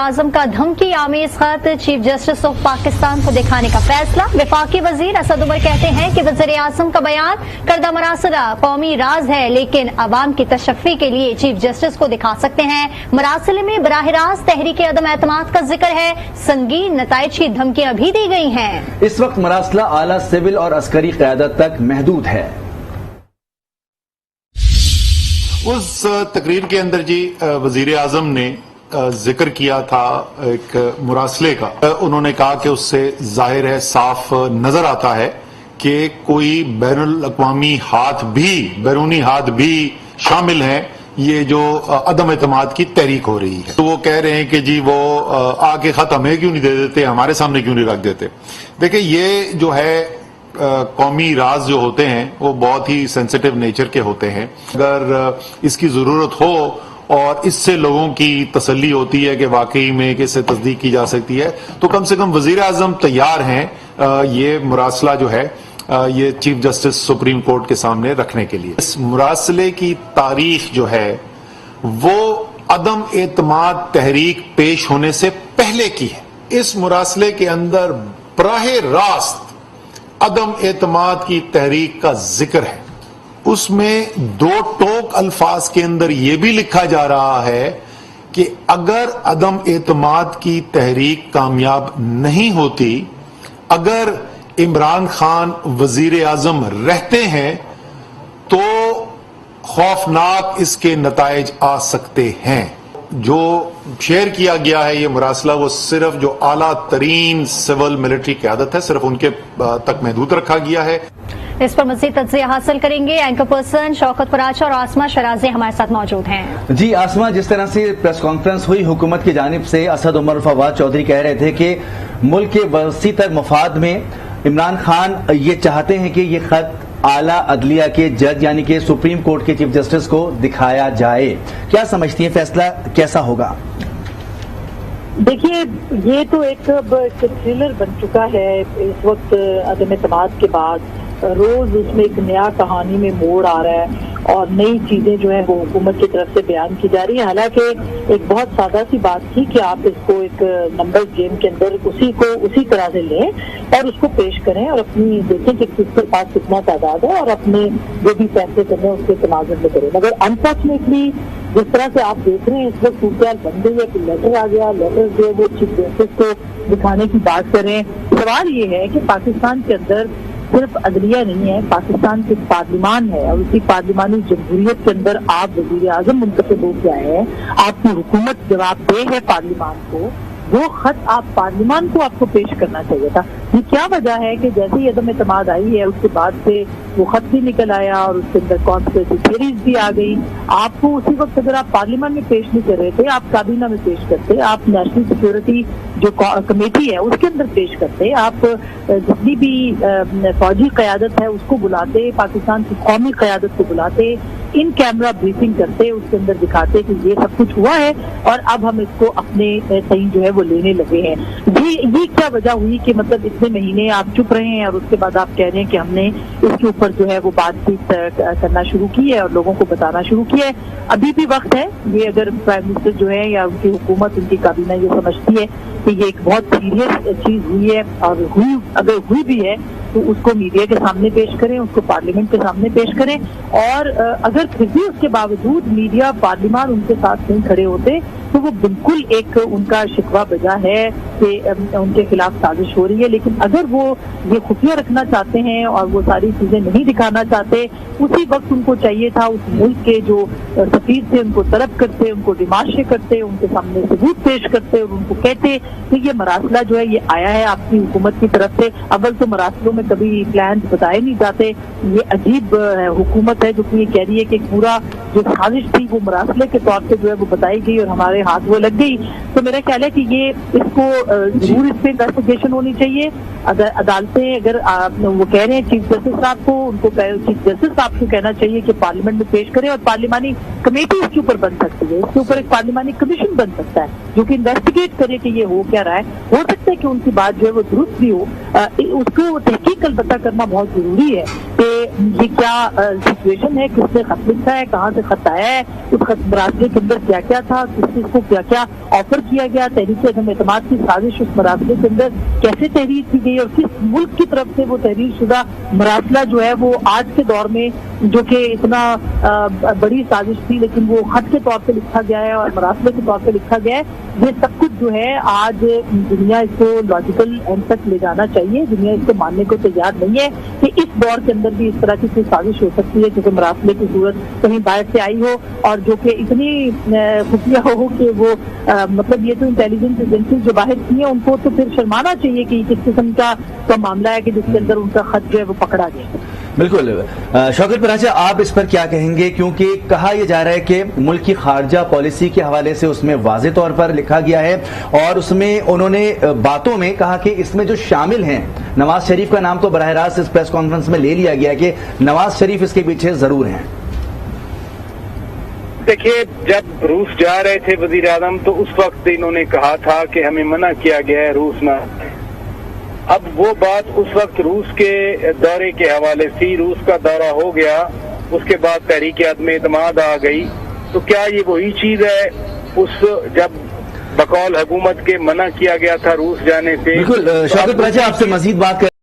वज़ीर-ए-आज़म का धमकी आमेज खत चीफ जस्टिस ऑफ पाकिस्तान को दिखाने का फैसला। वफाकी वजीर असद उमर कहते हैं कि वज़ीर-ए-आज़म का बयान करदा मरासला कौमी राज है, लेकिन अवाम की तशफ़ी के लिए चीफ जस्टिस को दिखा सकते हैं। मरासले में बराह रास्त तहरीक अदम एतमाद का जिक्र है, संगीन नताइज की धमकियां भी दी गई हैं। इस वक्त मरासला आला सिविल और अस्करी क़यादत तक महदूद है। उस तकरीर के अंदर जी वजीर आजम ने जिक्र किया था एक मुरासले का। उन्होंने कहा कि उससे जाहिर है, साफ नजर आता है कि कोई बैनुल-अक़वामी हाथ भी, बैरूनी हाथ भी शामिल हैं ये जो अदम एतमाद की तहरीक हो रही है। तो वो कह रहे हैं कि जी वो आके खत हमें क्यों नहीं दे देते, हमारे सामने क्यों नहीं रख देते। देखिए, ये जो है कौमी राज जो होते हैं वो बहुत ही सेंसिटिव नेचर के होते हैं। अगर इसकी जरूरत हो और इससे लोगों की तसल्ली होती है कि वाकई में कि इससे तस्दीक की जा सकती है, तो कम से कम वजीर आजम तैयार हैं ये मुरासला जो है ये चीफ जस्टिस सुप्रीम कोर्ट के सामने रखने के लिए। इस मुरासले की तारीख जो है वो अदम एतमाद तहरीक पेश होने से पहले की है। इस मुरासले के अंदर बराह रास्त अदम एतमाद की तहरीक का जिक्र है। उसमें दो टोक अल्फाज के अंदर यह भी लिखा जा रहा है कि अगर अदम एतमाद की तहरीक कामयाब नहीं होती, अगर इमरान खान वजीर आजम रहते हैं तो खौफनाक इसके नताइज आ सकते हैं। जो शेयर किया गया है ये मुरासला, वो सिर्फ जो आला तरीन सिविल मिलिट्री क़यादत है, सिर्फ उनके तक महदूद रखा गया है। इस पर मज़ीद तज्ज़िया हासिल करेंगे। एंकर पर्सन शौकत पराचा और आसमा शराजी हमारे साथ मौजूद हैं। जी आसमा, जिस तरह से प्रेस कॉन्फ्रेंस हुई हुकूमत की जानिब से, असद उमर फवाद चौधरी कह रहे थे कि मुल्क के वसी तर मफाद में इमरान खान ये चाहते हैं कि ये खत आला अदलिया के जज यानी कि सुप्रीम कोर्ट के चीफ जस्टिस को दिखाया जाए। क्या समझती है, फैसला कैसा होगा? देखिए, ये तो एक थ्रिलर बन चुका है इस वक्त। अदम एतमाद के बाद रोज उसमें एक नया कहानी में मोड़ आ रहा है और नई चीजें जो है वो हुकूमत की तरफ से बयान की जा रही है। हालांकि एक बहुत सादा सी बात थी कि आप इसको एक नंबर गेम के अंदर उसी तरह से लें और उसको पेश करें और अपनी देखें कि किसके पास कितना तादाद है और अपने जो भी फैसले करने हैं उसके तनाजुर में करें। मगर अनफॉर्चुनेटली जिस तरह से आप देख रहे हैं इस वक्त सूरत बन गई है कि लेटर आ गया, लेटर जो है वो चीफ जस्टिस को दिखाने की बात करें। सवाल ये है कि पाकिस्तान के अंदर सिर्फ अदलिया नहीं है, पाकिस्तान की पार्लिमान है और उसी पार्लिमानी जमहूरियत के अंदर आप वज़ीर आज़म मुंतखब होकर आए हैं। आपकी हुकूमत जवाबदेह है पार्लिमान को। वो खत आप पार्लिमान को आपको पेश करना चाहिए था। ये क्या वजह है कि जैसे ही अदम एतमाद आई है उसके बाद से वो खत भी निकल आया और उसके अंदर कॉन्स्पिरेसी थ्योरीज भी आ गई। आपको उसी वक्त अगर आप पार्लियामेंट में पेश नहीं कर रहे थे, आप काबीना में पेश करते, आप नेशनल सिक्योरिटी जो कमेटी है उसके अंदर पेश करते, आप जितनी भी फौजी क़यादत है उसको बुलाते, पाकिस्तान की कौमी क़यादत को बुलाते, इन कैमरा ब्रीफिंग करते, उसके अंदर दिखाते कि ये सब कुछ हुआ है और अब हम इसको अपने सही जो है वो लेने लगे हैं। ये क्या वजह हुई कि मतलब इतने महीने आप चुप रहे हैं और उसके बाद आप कह रहे हैं कि हमने इसके ऊपर जो है वो बातचीत करना शुरू की है और लोगों को बताना शुरू किया है। अभी भी वक्त है। ये अगर प्राइम मिनिस्टर जो है या उनकी हुकूमत, उनकी काबीना ये समझती है कि ये एक बहुत सीरियस चीज हुई है और अगर हुई भी है तो उसको मीडिया के सामने पेश करें, उसको पार्लियामेंट के सामने पेश करें और अगर फिर भी उसके बावजूद मीडिया पार्लियामान उनके साथ नहीं खड़े होते तो वो बिल्कुल एक उनका शिकवा बजा है कि उनके खिलाफ साजिश हो रही है। लेकिन अगर वो ये खुफिया रखना चाहते हैं और वो सारी चीजें नहीं दिखाना चाहते, उसी वक्त उनको चाहिए था उस मुल्क के जो सफीर थे उनको तलब करते, उनको डिमाशे करते, उनके सामने सबूत पेश करते और उनको कहते कि ये मरासला जो है ये आया है आपकी हुकूमत की तरफ से। अव्वल तो मरासलों में कभी प्लान बताए नहीं जाते। ये अजीब हुकूमत है जो कि ये कह रही है कि पूरा जो साजिश थी वो मरासले के तौर पे जो है वो बताई गई और हमारे हाथ वो लग गई। तो मेरा ख्याल है कि ये इसको जरूर इस पे इन्वेस्टिगेशन होनी चाहिए। अगर अदालतें अगर वो कह रहे हैं चीफ जस्टिस साहब को, उनको चीफ जस्टिस साहब को कहना चाहिए कि पार्लियामेंट में पेश करें और पार्लियामानी कमेटी इसके ऊपर बन सकती है, इसके ऊपर एक पार्लियामानी कमीशन बन सकता है जो कि इन्वेस्टिगेट करे कि ये हो क्या रहा है। हो सकता है कि उनकी बात जो है वो दुरुस्त भी हो, उसको तहकीक अलबत्ता करना बहुत जरूरी है। कि ये क्या सिचुएशन है, किसने खत लिखा है, कहाँ से खत आया है, उस खत मरासले के अंदर क्या क्या था, किसको को क्या क्या ऑफर किया गया, तहरीक अदम एतमाद की साजिश उस मरासले के अंदर कैसे तहरीर की गई और किस मुल्क की तरफ से वो तहरीर शुदा मरासला जो है वो आज के दौर में जो कि इतना बड़ी साजिश थी लेकिन वो खत के तौर पे लिखा गया है और मरासले के तौर पे लिखा गया है। ये सब कुछ जो है आज दुनिया इसको लॉजिकल एंड तक ले जाना चाहिए, दुनिया इसको मानने को तैयार नहीं है कि इस दौर के अंदर भी इस तरह की कोई साजिश हो सकती है क्योंकि मरासले की सूरत कहीं बाहर से आई हो और जो कि इतनी खुफिया हो कि वो मतलब ये तो इंटेलिजेंस एजेंसी जो बाहर की है उनको तो फिर शर्माना चाहिए कि किस किस्म का मामला है कि जिसके अंदर उनका खत जो है वो पकड़ा गया। बिल्कुल शौकत पराचा, आप इस पर क्या कहेंगे, क्योंकि कहा यह जा रहा है कि मुल्क की खारजा पॉलिसी के हवाले से उसमें वाज़ेह तौर पर लिखा गया है और उसमें उन्होंने बातों में कहा कि इसमें जो शामिल हैं नवाज शरीफ का नाम तो बराह रास्त इस प्रेस कॉन्फ्रेंस में ले लिया गया कि नवाज शरीफ इसके पीछे जरूर हैं। देखिए, जब रूस जा रहे थे वजीर आजम तो उस वक्त इन्होंने कहा था कि हमें मना किया गया है रूस ना। अब वो बात उस वक्त रूस के दौरे के हवाले से, रूस का दौरा हो गया, उसके बाद तहरीक अदम एतमाद आ गई, तो क्या ये वही चीज है उस जब बकौल हुकूमत के मना किया गया था रूस जाने से? बिल्कुल शौकत पराचा, आपसे मजीद बात